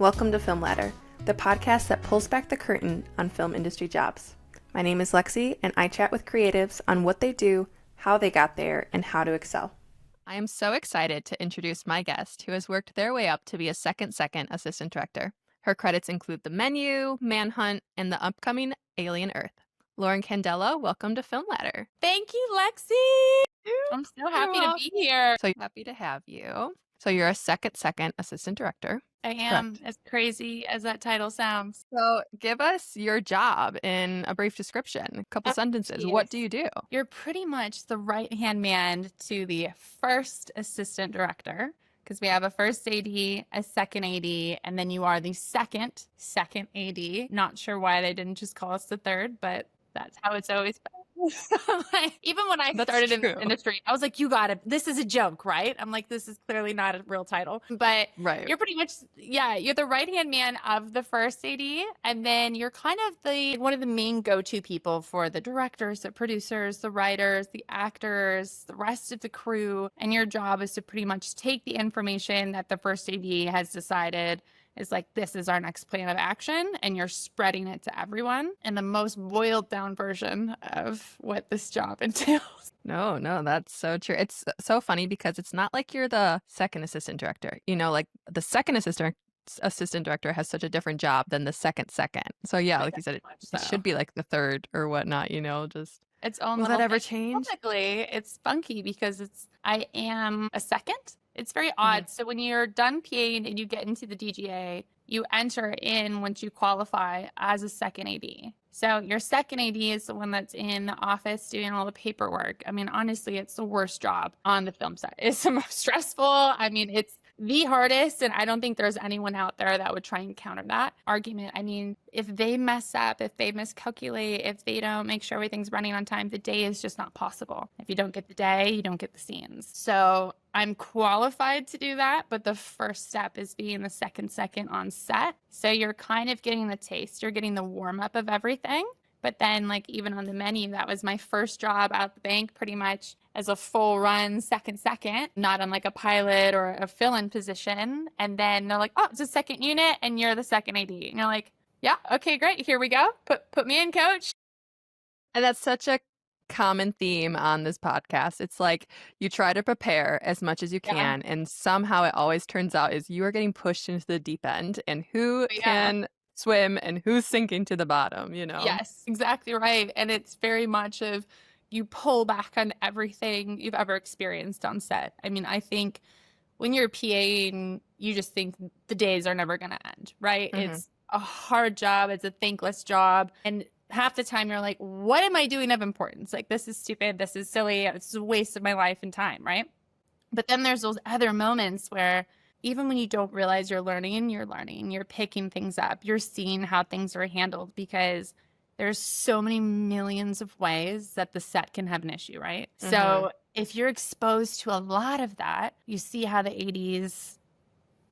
Welcome to Film Ladder, the podcast that pulls back the curtain on film industry jobs. My name is Lexi, and I chat with creatives on what they do, how they got there, and how to excel. I am so excited to introduce my guest who has worked their way up to be a second assistant director. Her credits include The Menu, Manhunt, and the upcoming Alien Earth. Lauren Candela, welcome to Film Ladder. Thank you, Lexi. I'm so happy to be here. So happy to have you. So you're a second assistant director. I am, Correct. as crazy as that title sounds. So give us your job in a brief description, a couple sentences. Yes. What do you do? You're pretty much the right-hand man to the first assistant director, because we have a first AD, a second AD, and then you are the second AD. Not sure why they didn't just call us the third, but that's how it's always been. Even when I started in the industry, I was like, you got it. This is a joke, right? I'm like, this is clearly not a real title. But you're pretty much, you're the right-hand man of the first AD. And then you're kind of one of the main go-to people for the directors, the producers, the writers, the actors, the rest of the crew. And your job is to pretty much take the information that the first AD has decided is like, this is our next plan of action, and you're spreading it to everyone in the most boiled down version of what this job entails. No, that's so true. It's so funny because it's not like you're the second assistant director. You know, like the second assistant director has such a different job than the second. So yeah, like you said, it should be like the third or whatnot, you know, just its own. Will that ever change? Technically, it's funky because I am a second. It's very odd. So when you're done PAing and you get into the DGA, you enter in once you qualify as a second AD. So your second AD is the one that's in the office doing all the paperwork. I mean, honestly, it's the worst job on the film set. It's the most stressful. I mean, it's the hardest, and I don't think there's anyone out there that would try and counter that argument. I mean, if they mess up, if they miscalculate, if they don't make sure everything's running on time, the day is just not possible. If you don't get the day, you don't get the scenes. So I'm qualified to do that, but the first step is being the second on set. So you're kind of getting the taste, you're getting the warm up of everything. But then, like, even on The Menu, that was my first job out the bank, pretty much as a full run second, not on like a pilot or a fill-in position. And then they're like, oh, it's a second unit and you're the second AD. And you're like, yeah, okay, great. Here we go. Put me in, coach. And that's such a common theme on this podcast. It's like you try to prepare as much as you can, and somehow it always turns out is you are getting pushed into the deep end, and who can swim and who's sinking to the bottom, you know? Yes, exactly right. And it's very much of you pull back on everything you've ever experienced on set. I mean, I think when you're PAing, you just think the days are never going to end, right? It's a hard job. It's a thankless job. And half the time you're like, what am I doing of importance? Like, this is stupid. This is silly. It's a waste of my life and time, right? But then there's those other moments where even when you don't realize you're learning, you're picking things up, you're seeing how things are handled, because there's so many millions of ways that the set can have an issue, right? So if you're exposed to a lot of that, you see how the ADs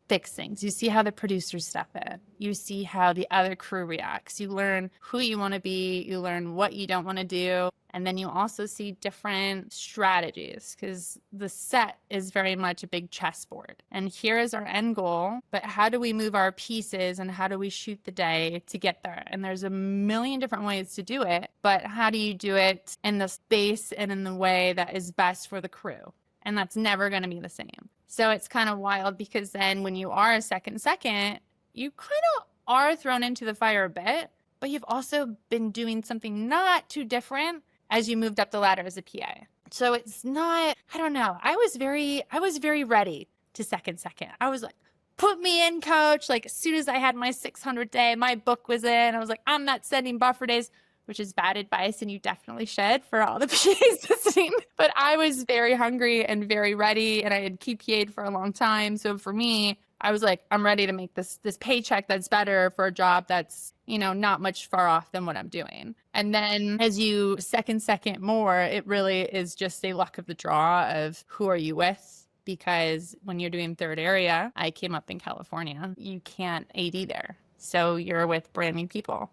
fix things. You see how the producers step in. You see how the other crew reacts. You learn who you want to be. You learn what you don't want to do. And then you also see different strategies, because the set is very much a big chessboard. And here is our end goal, but how do we move our pieces and how do we shoot the day to get there? And there's a million different ways to do it, but how do you do it in the space and in the way that is best for the crew? And that's never going to be the same. So it's kind of wild, because then when you are a second, you kind of are thrown into the fire a bit, but you've also been doing something not too different as you moved up the ladder as a PA. So it's not, I don't know. I was very ready to second. I was like, put me in, coach. Like, as soon as I had my 600 day, my book was in. I was like, I'm not sending buffer days, which is bad advice, and you definitely should for all the PAs listening. But I was very hungry and very ready, and I had PA'd for a long time. So for me, I was like, I'm ready to make this paycheck that's better for a job that's, you know, not much far off than what I'm doing. And then as you second more, it really is just a luck of the draw of who are you with? Because when you're doing third area, I came up in California, you can't AD there. So you're with brand new people.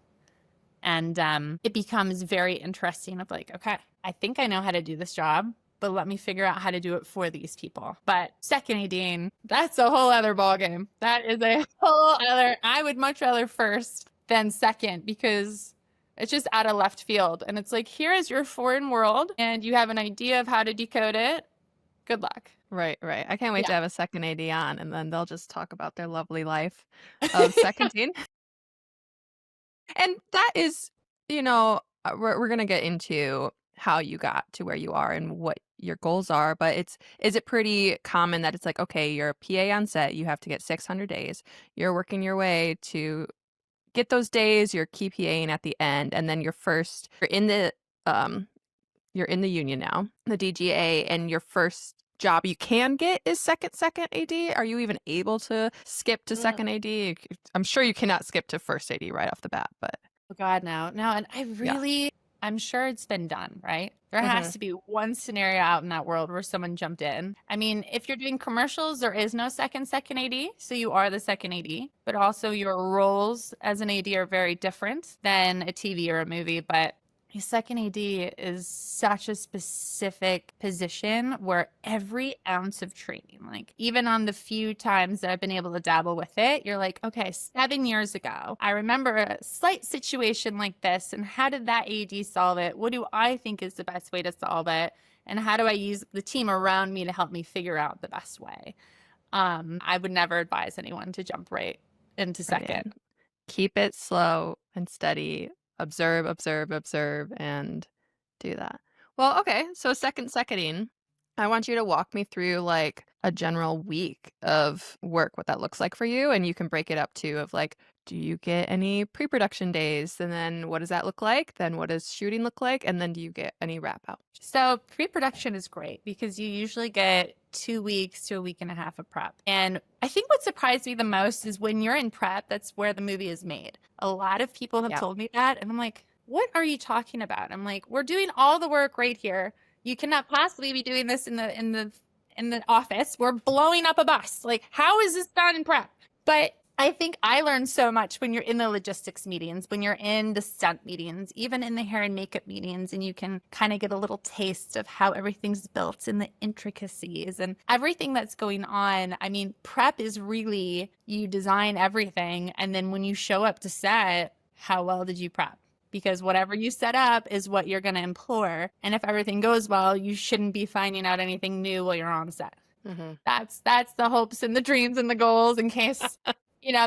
And it becomes very interesting of like, okay, I think I know how to do this job. but let me figure out how to do it for these people. But second ADing, that's a whole other ballgame. That is a whole other, I would much rather first than second, because it's just out of left field. And it's like, here is your foreign world and you have an idea of how to decode it. Good luck. Right. I can't wait to Yeah. have a second AD on, and then they'll just talk about their lovely life of seconding. And that is, we're going to get into how you got to where you are and what your goals are, but is it pretty common that it's like, okay, you're a PA on set, you have to get 600 days, you're working your way to get those days, you're key PAing at the end, and then you're in the union now, the DGA, and your first job you can get is second AD. Are you even able to skip to second AD? I'm sure you cannot skip to first AD right off the bat, but Oh God, no. And I'm sure it's been done, right? There has to be one scenario out in that world where someone jumped in. I mean, if you're doing commercials, there is no second AD, so you are the second AD, but also your roles as an AD are very different than a TV or a movie. But a second AD is such a specific position where every ounce of training, like even on the few times that I've been able to dabble with it, you're like, okay, 7 years ago, I remember a slight situation like this. And how did that AD solve it? What do I think is the best way to solve it? And how do I use the team around me to help me figure out the best way? I would never advise anyone to jump right into second. Keep it slow and steady. Observe, and do that. Well, okay. So seconding, I want you to walk me through like a general week of work, what that looks like for you. And you can break it up too of like, do you get any pre-production days? And then what does that look like? Then what does shooting look like? And then do you get any wrap out? So pre-production is great because you usually get 2 weeks to a week and a half of prep. And I think what surprised me the most is when you're in prep, that's where the movie is made. A lot of people have told me that. And I'm like, what are you talking about? I'm like, we're doing all the work right here. You cannot possibly be doing this in the office. We're blowing up a bus. Like, how is this done in prep? But I think I learned so much when you're in the logistics meetings, when you're in the stunt meetings, even in the hair and makeup meetings, and you can kind of get a little taste of how everything's built and the intricacies and everything that's going on. I mean, prep is really, you design everything. And then when you show up to set, how well did you prep? Because whatever you set up is what you're going to employ. And if everything goes well, you shouldn't be finding out anything new while you're on set. That's the hopes and the dreams and the goals in case...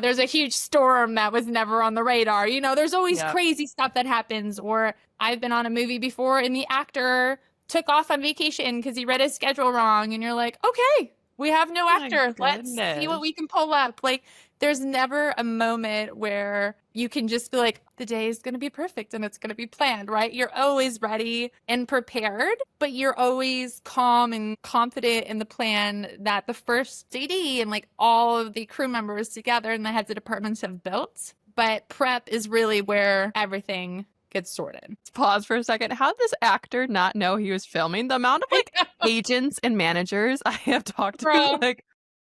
there's a huge storm that was never on the radar. There's always crazy stuff that happens. Or I've been on a movie before and the actor took off on vacation because he read his schedule wrong. And you're like, okay, we have no actor. Let's see what we can pull up. Like, there's never a moment where you can just be like, the day is going to be perfect and it's going to be planned, right? You're always ready and prepared, but you're always calm and confident in the plan that the first DD and like all of the crew members together and the heads of departments have built. But prep is really where everything gets sorted. Let's pause for a second. How did this actor not know he was filming? The amount of like agents and managers I have talked to, like,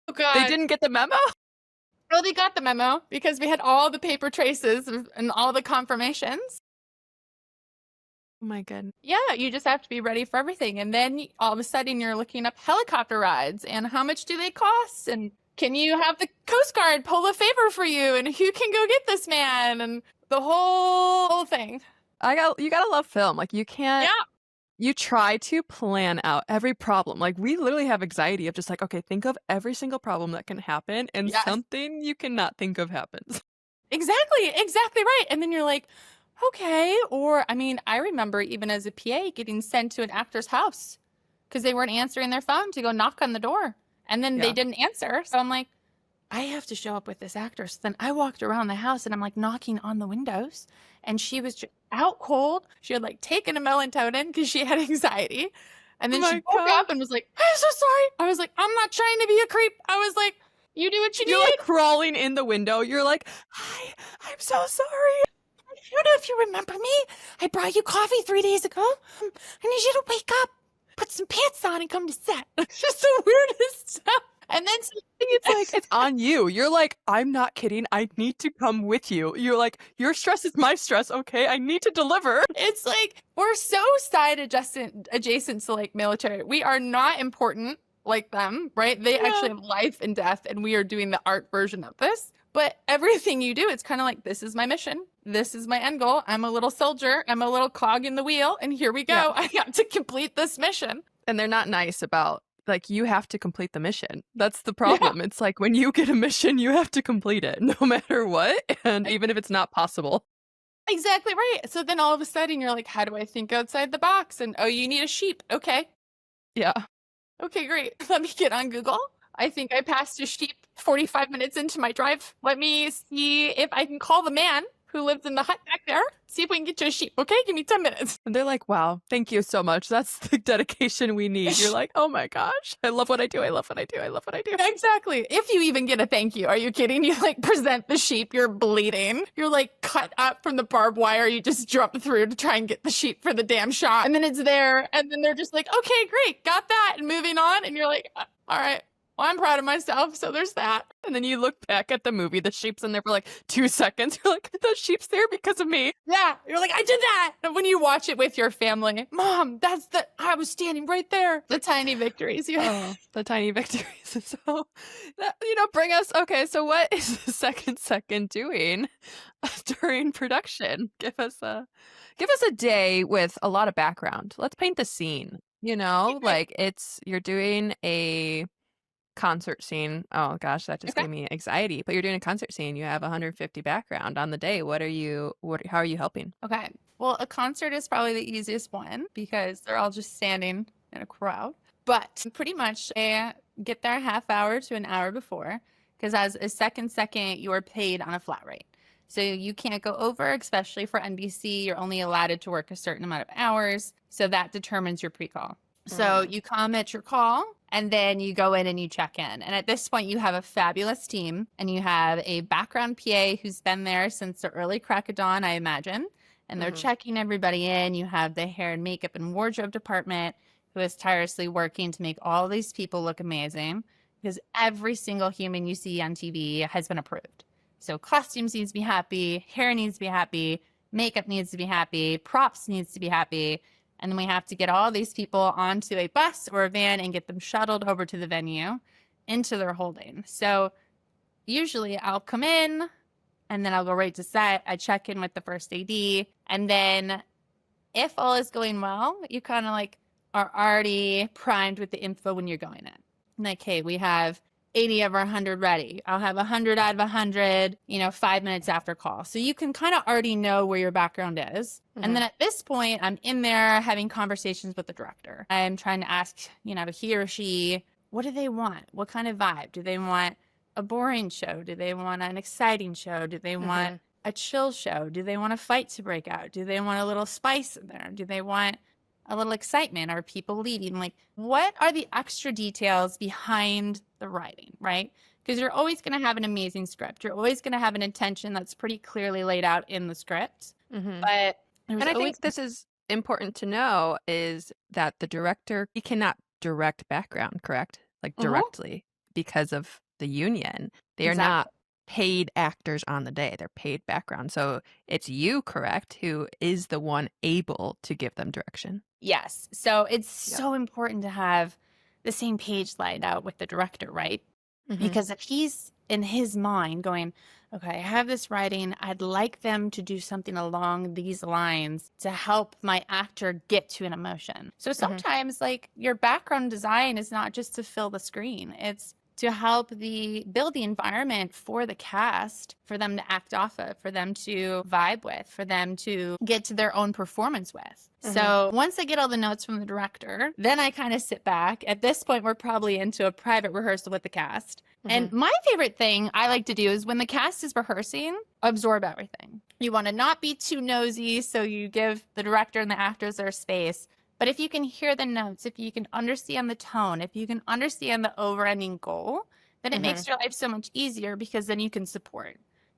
oh God, they didn't get the memo? Well, they got the memo because we had all the paper traces and all the confirmations. Oh my goodness. Yeah, you just have to be ready for everything. And then all of a sudden you're looking up helicopter rides and how much do they cost? And can you have the Coast Guard pull a favor for you? And who can go get this man? And the whole thing. You gotta love film. Like, you can't. Yeah. You try to plan out every problem. Like, we literally have anxiety of just like, okay, think of every single problem that can happen, and something you cannot think of happens. Exactly right. And then you're like, okay. Or, I mean, I remember even as a PA getting sent to an actor's house because they weren't answering their phone to go knock on the door. And then they didn't answer. So I'm like, I have to show up with this actor. So then I walked around the house and I'm like knocking on the windows. And she was just out cold. She had like taken a melatonin because she had anxiety. And then she woke up and was like, I'm so sorry. I was like, I'm not trying to be a creep. I was like, you do what you need. You're like crawling in the window. You're like, hi, I'm so sorry. I don't know if you remember me. I brought you coffee 3 days ago. I need you to wake up, put some pants on and come to set. It's just the weirdest stuff. And then It's like, it's on you. You're like, I'm not kidding. I need to come with you. You're like, your stress is my stress. Okay, I need to deliver. it's like we're so side adjacent to like military. We are not important like them, right? They actually have life and death, and we are doing the art version of this. But everything you do, it's kind of like, this is my mission. This is my end goal. I'm a little soldier. I'm a little cog in the wheel, and here we go. Yeah. I have to complete this mission. And they're not nice about, like, you have to complete the mission. That's the problem. Yeah. It's like, when you get a mission, you have to complete it no matter what. And even if it's not possible. Exactly right. So then all of a sudden you're like, how do I think outside the box? And, oh, you need a sheep. Okay. Yeah. Okay, great. Let me get on Google. I think I passed a sheep 45 minutes into my drive. Let me see if I can call the man who lives in the hut back there. See if we can get you a sheep. Okay, give me 10 minutes. And they're like, wow, thank you so much. That's the dedication we need. You're like, oh my gosh, I love what I do. I love what I do. I love what I do. Exactly. If you even get a thank you. Are you kidding? You like present the sheep. You're bleeding. You're like cut up from the barbed wire. You just jump through to try and get the sheep for the damn shot. And then it's there. And then they're just like, okay, great. Got that. And moving on. And you're like, all right. Well, I'm proud of myself, so there's that. And then you look back at the movie, the sheep's in there for like 2 seconds. You're like, the sheep's there because of me. Yeah, you're like, I did that. And when you watch it with your family, Mom, I was standing right there. The tiny victories. Oh, the tiny victories. So, bring us, okay, so what is the second doing during production? Give us a day with a lot of background. Let's paint the scene, like you're doing a concert scene. Oh gosh, that just gave me anxiety. But you're doing a concert scene. You have 150 background on the day. How are you helping? Okay. Well, a concert is probably the easiest one because they're all just standing in a crowd. But pretty much get there a half hour to an hour before, because as a second, you are paid on a flat rate. So you can't go over, especially for NBC. You're only allotted to work a certain amount of hours. So that determines your pre-call. So you come at your call, and then you go in and you check in. And at this point, you have a fabulous team, and you have a background PA who's been there since the early crack of dawn, I imagine. And they're checking everybody in. You have the hair and makeup and wardrobe department who is tirelessly working to make all these people look amazing, because every single human you see on TV has been approved. So costumes needs to be happy, hair needs to be happy, makeup needs to be happy, props needs to be happy. And then we have to get all these people onto a bus or a van and get them shuttled over to the venue into their holding. So usually I'll come in and then I'll go right to set. I check in with the first AD. And then if all is going well, you kind of like are already primed with the info when you're going in. Like, hey, we have 80 of our 100 ready. I'll have 100 out of 100, 5 minutes after call. So you can kind of already know where your background is. And then at this point, I'm in there having conversations with the director. I'm trying to ask, he or she, what do they want? What kind of vibe? Do they want a boring show? Do they want an exciting show? Do they want a chill show? Do they want a fight to break out? Do they want a little spice in there? Do they want a little excitement? Are people leading? Like, what are the extra details behind the writing, right? Because you're always going to have an amazing script. You're always going to have an intention that's pretty clearly laid out in the script. But I think this is important to know, is that the director, he cannot direct background, correct? Like directly, because of the union. They are not paid actors on the day. They're paid background. So it's you, correct, who is the one able to give them direction. Yes. So it's so important to have the same page laid out with the director, right? Because if he's in his mind going, okay, I have this writing, I'd like them to do something along these lines to help my actor get to an emotion. So sometimes like your background design is not just to fill the screen. It's to help build the environment for the cast, for them to act off of, for them to vibe with, for them to get to their own performance with. So once I get all the notes from the director, then I kind of sit back. At this point, we're probably into a private rehearsal with the cast. And my favorite thing I like to do is when the cast is rehearsing, absorb everything. You want to not be too nosy, so you give the director and the actors their space. But if you can hear the notes, if you can understand the tone, if you can understand the overending goal, then it makes your life so much easier, because then you can support.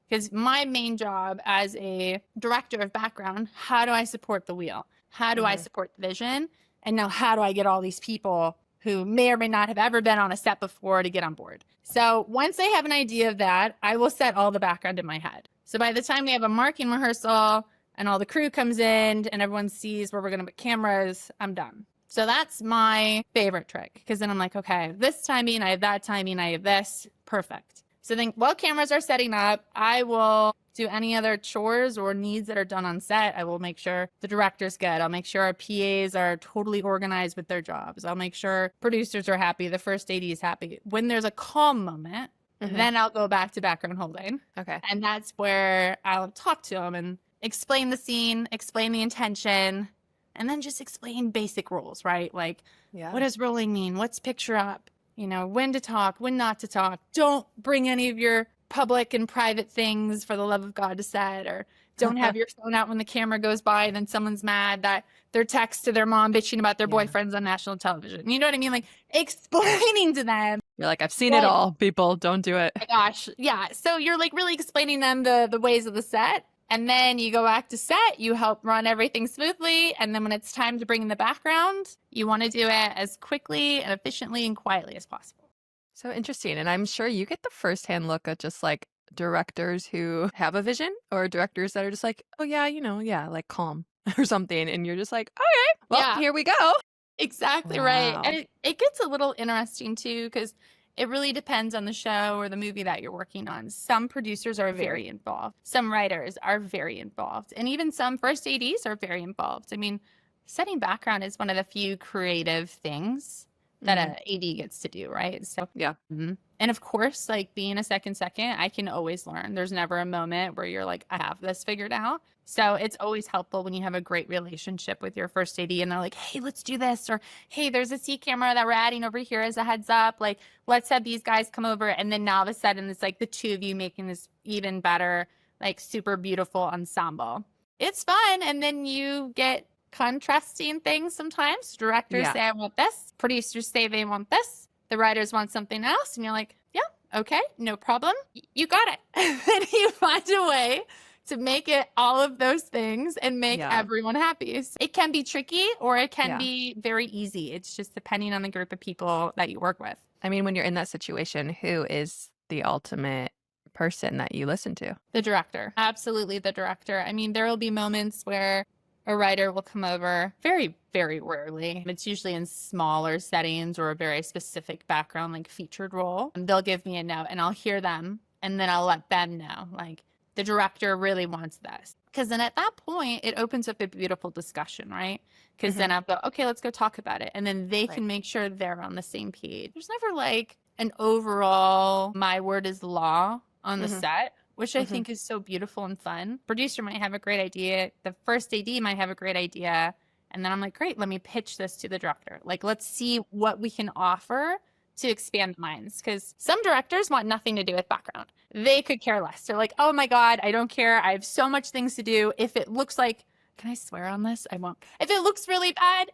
Because my main job as a director of background, how do I support the wheel? How do I support the vision? And now how do I get all these people who may or may not have ever been on a set before to get on board. So once I have an idea of that, I will set all the background in my head. So by the time we have a marking rehearsal and all the crew comes in and everyone sees where we're going to put cameras, I'm done. So that's my favorite trick, because then I'm like, okay, this timing, I have that timing, I have this, perfect. So then while cameras are setting up, I will do any other chores or needs that are done on set. I will make sure the director's good. I'll make sure our PAs are totally organized with their jobs. I'll make sure producers are happy, the first AD is happy. When there's a calm moment, then I'll go back to background holding. Okay. And that's where I'll talk to them and explain the scene, explain the intention, and then just explain basic rules, right? Like, what does rolling mean? What's picture up? You know, when to talk, when not to talk. Don't bring any of your public and private things, for the love of God, to set, or don't have your phone out when the camera goes by and then someone's mad that their text to their mom bitching about their boyfriends on national television. You know what I mean? Like, explaining to them. You're like, I've seen it all, people. Don't do it. Oh my gosh. Yeah. So you're like really explaining them the ways of the set. And then you go back to set, you help run everything smoothly. And then when it's time to bring in the background, you want to do it as quickly and efficiently and quietly as possible. So interesting. And I'm sure you get the firsthand look at just like directors who have a vision, or directors that are just like, oh yeah, like calm or something. And you're just like, okay, well, here we go. Exactly right. And it gets a little interesting too, because it really depends on the show or the movie that you're working on. Some producers are very involved. Some writers are very involved. And even some first ADs are very involved. I mean, setting background is one of the few creative things that an AD gets to do, right? So and of course, like being a second, I can always learn. There's never a moment where you're like, I have this figured out. So it's always helpful when you have a great relationship with your first AD and they're like, hey, let's do this. Or, hey, there's a C camera that we're adding over here as a heads up. Like, let's have these guys come over. And then now all of a sudden it's like the two of you making this even better, like super beautiful ensemble. It's fun. And then you get contrasting things sometimes. Directors say, I want this. Producers say they want this. The writers want something else. And you're like, yeah, okay, no problem. You got it. And you find a way to make it all of those things and make everyone happy. So it can be tricky or it can be very easy. It's just depending on the group of people that you work with. I mean, when you're in that situation, who is the ultimate person that you listen to? The director. Absolutely the director. I mean, there will be moments where a writer will come over, very, very rarely. It's usually in smaller settings or a very specific background, like featured role. And they'll give me a note and I'll hear them and then I'll let them know, like, the director really wants this. Because then at that point, it opens up a beautiful discussion, right? Because then I'll go, okay, let's go talk about it. And then they can make sure they're on the same page. There's never like an overall, my word is law on the set, which I think is so beautiful and fun. Producer might have a great idea. The first AD might have a great idea. And then I'm like, great, let me pitch this to the director. Like, let's see what we can offer to expand minds. Because some directors want nothing to do with background. They could care less. They're like, oh my God, I don't care. I have so much things to do. If it looks like, can I swear on this? I won't. If it looks really bad,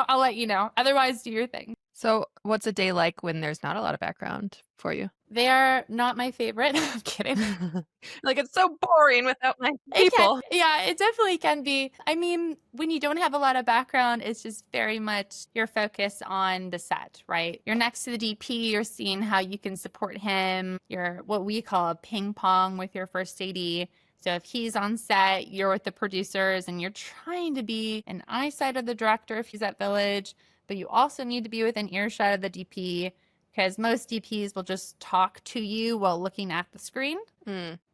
I'll let you know. Otherwise, do your thing. So what's a day like when there's not a lot of background for you? They are not my favorite. I'm kidding. Like, it's so boring without my people. It definitely can be. I mean, when you don't have a lot of background, it's just very much your focus on the set, right? You're next to the DP, you're seeing how you can support him. You're what we call a ping pong with your first AD. So if he's on set, you're with the producers and you're trying to be an eyesight of the director if he's at Village, but you also need to be within earshot of the DP, because most DPs will just talk to you while looking at the screen,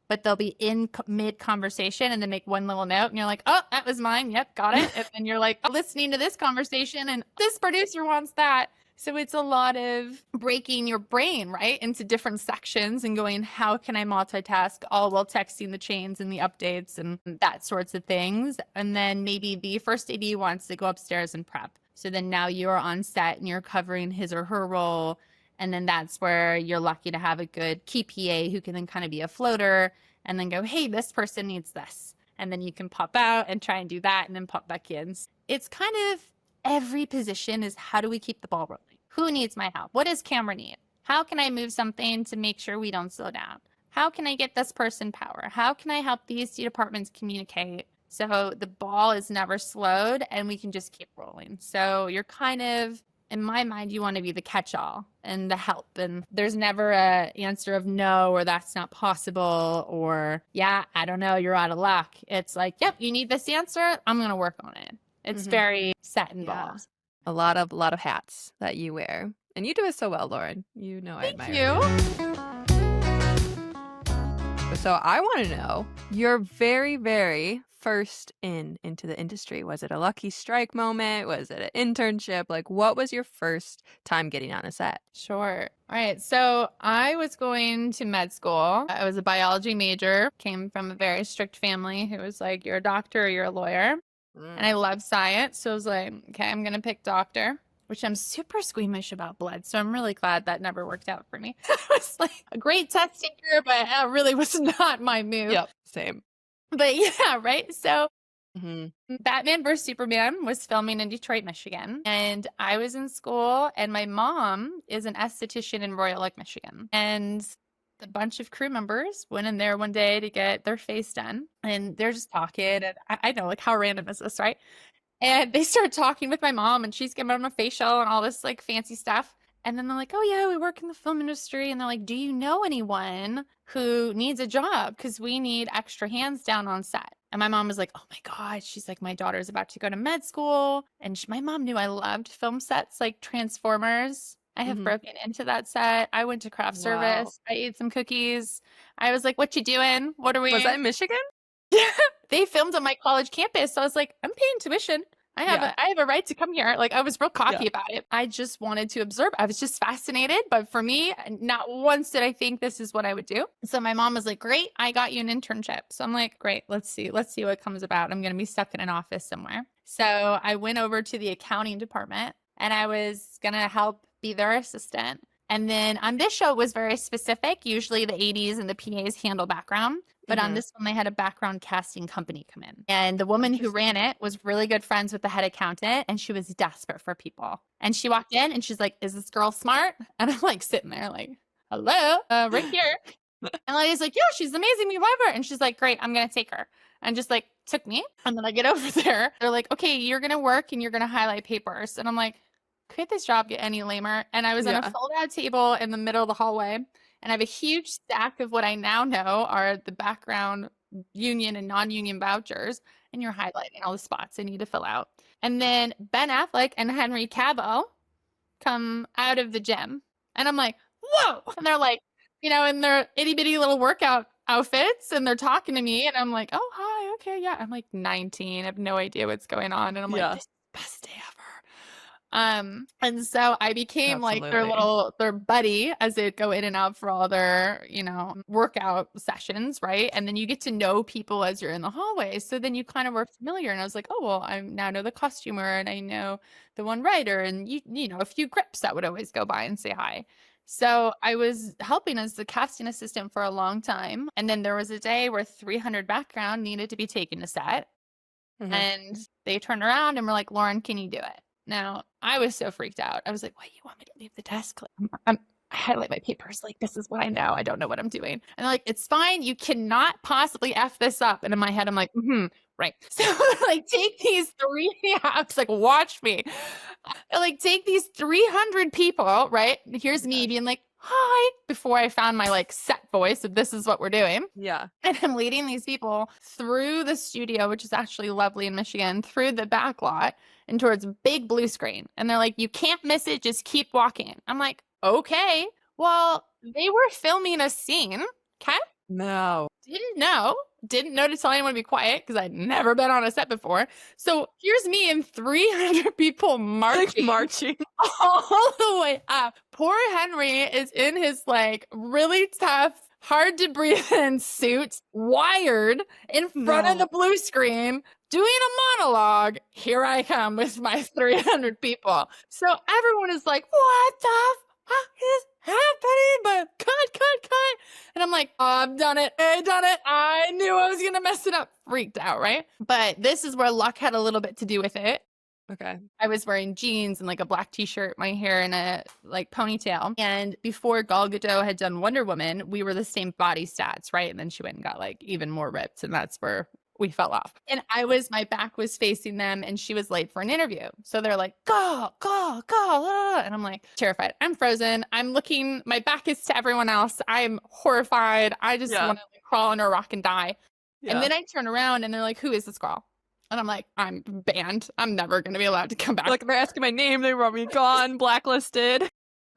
but they'll be in mid-conversation and then make one little note, and you're like, oh, that was mine. Yep, got it. And then you're like, listening to this conversation, and this producer wants that. So it's a lot of breaking your brain, right, into different sections and going, how can I multitask, all while texting the chains and the updates and that sorts of things. And then maybe the first AD wants to go upstairs and prep. So then now you're on set and you're covering his or her role. And then that's where you're lucky to have a good key PA who can then kind of be a floater and then go, hey, this person needs this. And then you can pop out and try and do that and then pop back in. It's kind of every position is, how do we keep the ball rolling? Who needs my help? What does camera need? How can I move something to make sure we don't slow down? How can I get this person power? How can I help these two departments communicate? So the ball is never slowed and we can just keep rolling. So you're kind of in my mind, you want to be the catch-all and the help. And there's never a answer of no, or that's not possible, or yeah, I don't know, you're out of luck. It's like, yep, you need this answer. I'm going to work on it. It's very set and involved. A lot of hats that you wear. And you do it so well, Lauren. You know I Thank admire you. So I want to know your very, very first into the industry. Was it a lucky strike moment? Was it an internship? Like, what was your first time getting on a set? Sure. All right. So I was going to med school. I was a biology major, came from a very strict family who was like, you're a doctor or you're a lawyer. And I love science. So I was like, okay, I'm going to pick doctor, which I'm super squeamish about blood. So I'm really glad that never worked out for me. I was like a great test taker, but it really was not my move. Yep, same. But yeah, right. So Batman vs. Superman was filming in Detroit, Michigan. And I was in school, and my mom is an esthetician in Royal Oak, Michigan. And a bunch of crew members went in there one day to get their face done. And they're just talking. And I know, like, how random is this, right? And they started talking with my mom, and she's giving them a facial and all this like fancy stuff. And then they're like, oh yeah, we work in the film industry. And they're like, do you know anyone who needs a job? Because we need extra hands down on set. And my mom was like, oh my God. She's like, my daughter's about to go to med school. And my mom knew I loved film sets like Transformers. I have broken into that set. I went to craft service. I ate some cookies. I was like, what you doing? What are we? Was that in Michigan? Yeah, they filmed on my college campus. So I was like, I'm paying tuition. I have a right to come here. Like, I was real cocky about it. I just wanted to observe. I was just fascinated. But for me, not once did I think this is what I would do. So my mom was like, great, I got you an internship. So I'm like, great, let's see what comes about. I'm going to be stuck in an office somewhere. So I went over to the accounting department, and I was going to help be their assistant. And then on this show, it was very specific. Usually the ADs and the PAs handle background. But on this one, they had a background casting company come in. And the woman who ran it was really good friends with the head accountant, and she was desperate for people. And she walked in, and she's like, is this girl smart? And I'm like sitting there like, hello, right here. And Lydia's like, yeah, she's amazing. We love her. And she's like, great, I'm going to take her. And just like took me. And then I get over there. They're like, okay, you're going to work and you're going to highlight papers. And I'm like, could this job get any lamer? And I was on a fold out table in the middle of the hallway. And I have a huge stack of what I now know are the background union and non-union vouchers. And you're highlighting all the spots I need to fill out. And then Ben Affleck and Henry Cavill come out of the gym. And I'm like, whoa. And they're like, you know, in their itty bitty little workout outfits. And they're talking to me. And I'm like, oh, hi. Okay. Yeah. I'm like 19. I have no idea what's going on. And I'm like, this is the best day ever. And so I became like their buddy as they'd go in and out for all their, you know, workout sessions. Right. And then you get to know people as you're in the hallway. So then you kind of were familiar. And I was like, oh, well, I now know the costumer and I know the one writer and you know, a few grips that would always go by and say hi. So I was helping as the casting assistant for a long time. And then there was a day where 300 background needed to be taken to set. And they turned around and were like, Lauren, can you do it? Now, I was so freaked out. I was like, wait, you want me to leave the desk? I highlight my papers. Like, this is what I know. I don't know what I'm doing. And they're like, it's fine. You cannot possibly F this up. And in my head, I'm like, right. So like, take these I was like, watch me. Like, take these 300 people, right? Here's me being like, hi, before I found my like set voice of this is what we're doing. Yeah. And I'm leading these people through the studio, which is actually lovely in Michigan, through the back lot and towards a big blue screen. And they're like, you can't miss it. Just keep walking. I'm like, okay. Well, they were filming a scene. Okay. No. Didn't know to tell anyone to be quiet because I'd never been on a set before. So here's me and 300 people marching all the way up. Poor Henry is in his like really tough, hard to breathe in suit, wired in front of the blue screen, doing a monologue. Here I come with my 300 people. So everyone is like, what the fuck is happening? But cut. And I'm like, I've done it. I knew I was going to mess it up. Freaked out, right? But this is where luck had a little bit to do with it. Okay. I was wearing jeans and like a black t-shirt, my hair in a like ponytail. And before Gal Gadot had done Wonder Woman, we were the same body stats, right? And then she went and got like even more ripped. And that's where we fell off. And my back was facing them and she was late for an interview. So they're like, go, go, go. And I'm like terrified. I'm frozen. I'm looking, my back is to everyone else. I'm horrified. I just want to crawl under a rock and die. And then I turn around and they're like, who is this girl? And I'm like, I'm banned. I'm never going to be allowed to come back. Like, they're asking my name. They want me gone, blacklisted.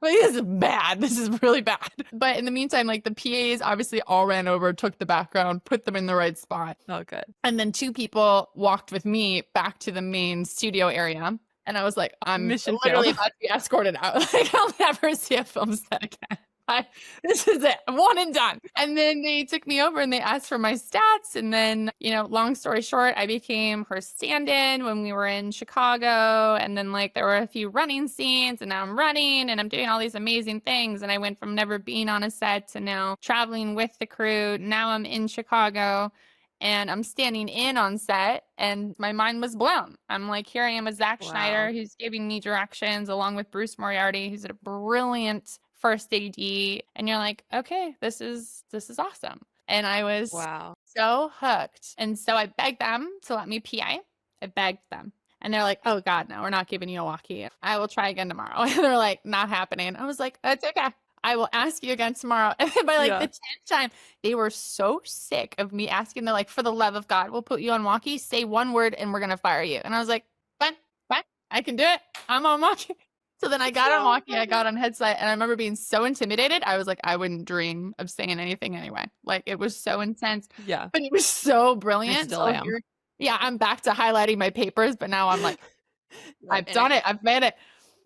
Like, this is bad. This is really bad. But in the meantime, like, the PAs obviously all ran over, took the background, put them in the right spot. Oh, good. And then 2 people walked with me back to the main studio area. And I was like, I'm literally about to be escorted out. Like, I'll never see a film set again. This is it. One and done. And then they took me over and they asked for my stats. And then, long story short, I became her stand-in when we were in Chicago. And then like there were a few running scenes and now I'm running and I'm doing all these amazing things. And I went from never being on a set to now traveling with the crew. Now I'm in Chicago and I'm standing in on set and my mind was blown. I'm like, here I am with Zack Schneider, who's giving me directions along with Bruce Moriarty, who's a brilliant first AD, and you're like, okay, this is awesome. And I was so hooked. And so I begged them to let me PA. I begged them. And they're like, oh God, no, we're not giving you a walkie. I will try again tomorrow. And they're like, not happening. I was like, it's okay. I will ask you again tomorrow. And then by like the 10th time, they were so sick of me asking. They're like, for the love of God, we'll put you on walkie, say one word and we're going to fire you. And I was like, fine, I can do it. I'm on walkie. So then I got on walkie, I got on headset, and I remember being so intimidated. I was like, I wouldn't dream of saying anything anyway. Like, it was so intense. Yeah. But it was so brilliant. I still am. I'm back to highlighting my papers, but now I'm like, I've done it. I've made it.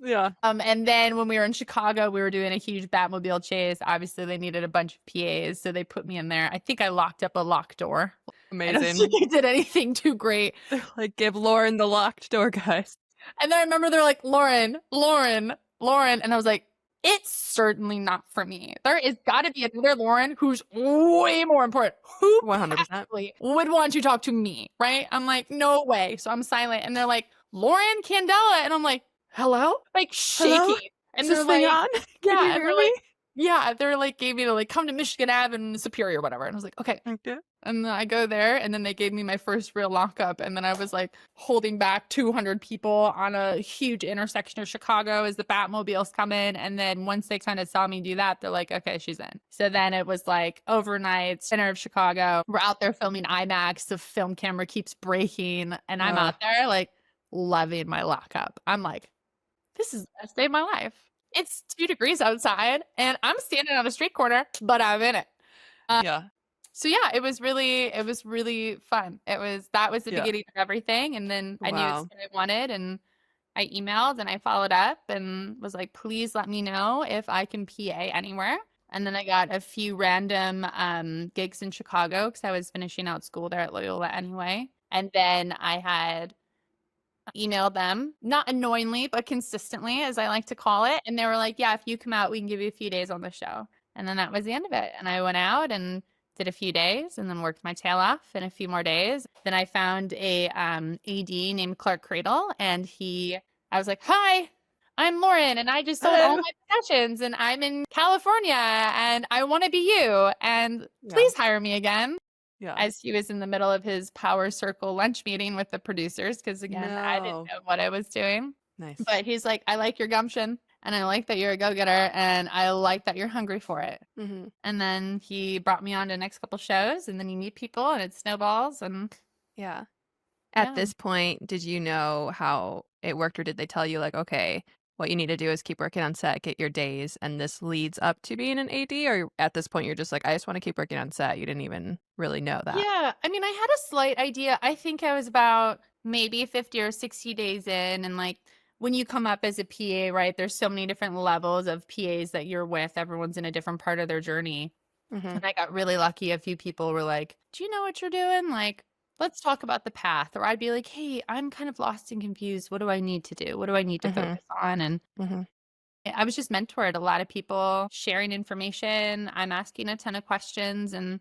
Yeah. And then when we were in Chicago, we were doing a huge Batmobile chase. Obviously, they needed a bunch of PAs, so they put me in there. I think I locked up a locked door. Amazing. I don't think I did anything too great. Like, give Lauren the locked door, guys. And then I remember they're like, Lauren. And I was like, it's certainly not for me. There is got to be another Lauren who's way more important. Who 100% would want to talk to me, right? I'm like, no way. So I'm silent. And they're like, Lauren Candela. And I'm like, hello? Like shaking. Hello? And is this thing on? Can you hear me? They're like, gave me to like come to Michigan Ave in Superior or whatever. And I was like, okay. And then I go there and then they gave me my first real lockup. And then I was like holding back 200 people on a huge intersection of Chicago as the Batmobiles come in. And then once they kind of saw me do that, they're like, okay, she's in. So then it was like overnight, center of Chicago. We're out there filming IMAX. The film camera keeps breaking. And I'm out there like loving my lockup. I'm like, this is the best day of my life. It's 2 degrees outside and I'm standing on a street corner, but I'm in it. So yeah, it was really fun. That was the beginning of everything. And then I knew it's what I wanted and I emailed and I followed up and was like, please let me know if I can PA anywhere. And then I got a few random gigs in Chicago because I was finishing out school there at Loyola anyway. And then I had emailed them, not annoyingly, but consistently, as I like to call it. And they were like, yeah, if you come out, we can give you a few days on the show. And then that was the end of it. And I went out and did a few days and then worked my tail off in a few more days. Then I found a AD named Clark Cradle and I was like, hi, I'm Lauren and I just sold all my possessions and I'm in California and I want to be you and please hire me again. As he was in the middle of his Power Circle lunch meeting with the producers because again, I didn't know what I was doing. Nice. But he's like, I like your gumption. And I like that you're a go-getter and I like that you're hungry for it. Mm-hmm. And then he brought me on to the next couple shows and then you meet people and it snowballs and At this point, did you know how it worked or did they tell you like, okay, what you need to do is keep working on set, get your days, and this leads up to being an AD? Or at this point, you're just like, I just want to keep working on set. You didn't even really know that. Yeah. I mean, I had a slight idea. I think I was about maybe 50 or 60 days in and like, when you come up as a PA, right, there's so many different levels of PAs that you're with. Everyone's in a different part of their journey. Mm-hmm. And I got really lucky. A few people were like, do you know what you're doing? Like, let's talk about the path. Or I'd be like, hey, I'm kind of lost and confused. What do I need to do? What do I need to focus on? And I was just mentored. A lot of people sharing information. I'm asking a ton of questions. And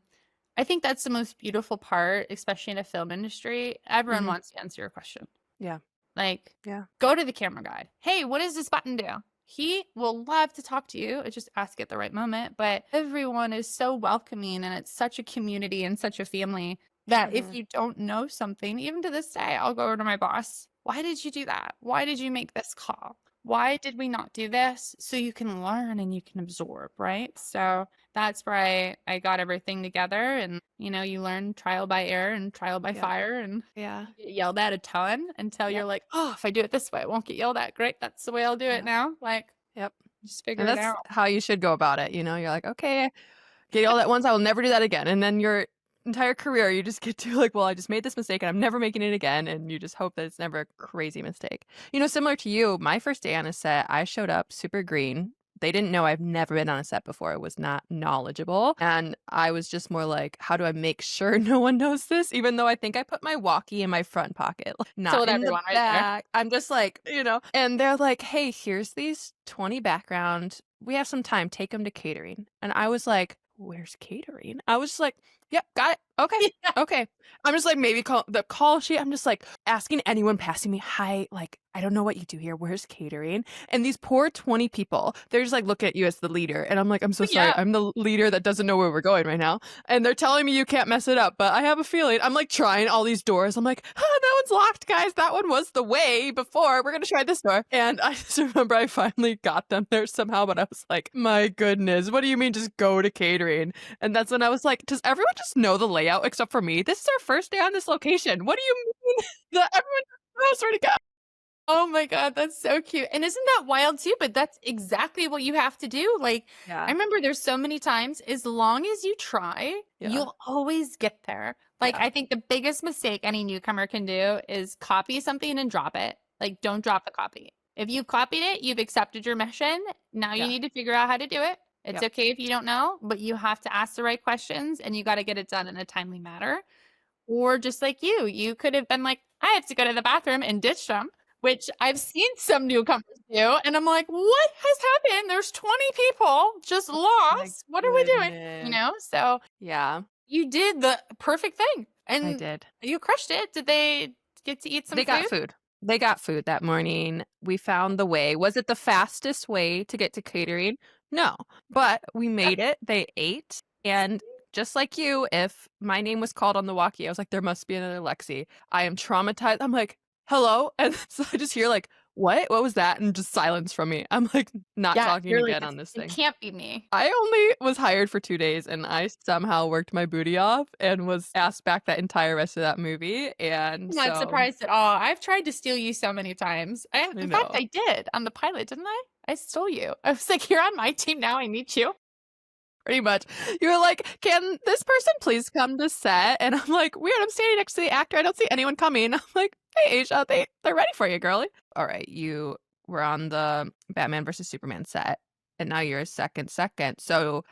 I think that's the most beautiful part, especially in a film industry. Everyone wants to answer your question. Yeah. Like, go to the camera guy. Hey, what does this button do? He will love to talk to you. Just ask at the right moment. But everyone is so welcoming and it's such a community and such a family. that if you don't know something, even to this day, I'll go over to my boss. Why did you do that? Why did you make this call? Why did we not do this? So you can learn and you can absorb, right? So that's where I got everything together. And, you learn trial by error and trial by fire, and Yeah. you get yelled at a ton until you're like, oh, if I do it this way, I won't get yelled at. Great. That's the way I'll do it now. Like, Yep. just figure And it that's out. how you should go about it. You're like, okay, get all that once. I will never do that again. And then your entire career, you just get to like, well, I just made this mistake and I'm never making it again. And you just hope that it's never a crazy mistake. Similar to you, my first day on a set, I showed up super green. They didn't know I've never been on a set before. I was not knowledgeable. And I was just more like, how do I make sure no one knows this? Even though I think I put my walkie in my front pocket, not Told in the everyone right there. back. I'm just like, and they're like, hey, here's these 20 background. We have some time. Take them to catering. And I was like, where's catering? I was just like, yep, got it. Okay. Yeah. Okay. I'm just like, maybe call the call sheet. I'm just like asking anyone passing me, hi, like, I don't know what you do here. Where's catering? And these poor 20 people, they're just like looking at you as the leader. And I'm like, I'm so sorry. Yeah. I'm the leader that doesn't know where we're going right now. And they're telling me you can't mess it up. But I have a feeling. I'm like trying all these doors. I'm like, that one's locked, guys. That one was the way before. We're going to try this door. And I just remember I finally got them there somehow. But I was like, my goodness, what do you mean just go to catering? And that's when I was like, does everyone just know the layout except for me? This is our first day on this location. What do you mean that everyone knows where to go? Oh my God, that's so cute. And isn't that wild too? But that's exactly what you have to do. Like, I remember there's so many times, as long as you try, you'll always get there. Like, I think the biggest mistake any newcomer can do is copy something and drop it. Like, don't drop the copy. If you've copied it, you've accepted your mission. Now you need to figure out how to do it. It's okay if you don't know, but you have to ask the right questions and you got to get it done in a timely manner. Or just like you could have been like, I have to go to the bathroom and ditch them, which I've seen some newcomers do. And I'm like, what has happened? There's 20 people just lost. What are we doing? So yeah, you did the perfect thing. And I did. You crushed it. Did they get to eat some food? They got food. They got food that morning. We found the way. Was it the fastest way to get to catering? No, but we made it. They ate. And just like you, if my name was called on the walkie, I was like, there must be another Lexi. I am traumatized. I'm like, hello? And so I just hear like, what was that? And just silence from me. I'm like not talking again on this thing. It can't be me. I only was hired for 2 days and I somehow worked my booty off and was asked back that entire rest of that movie. And I'm not surprised at all. I've tried to steal you so many times. In fact, I did on the pilot, didn't I? I stole you. I was like, you're on my team now. I need you. Pretty much. You were like, can this person please come to set? And I'm like, weird, I'm standing next to the actor. I don't see anyone coming. I'm like, hey, Asia, they're ready for you, girlie. All right, you were on the Batman versus Superman set, and now you're a second. So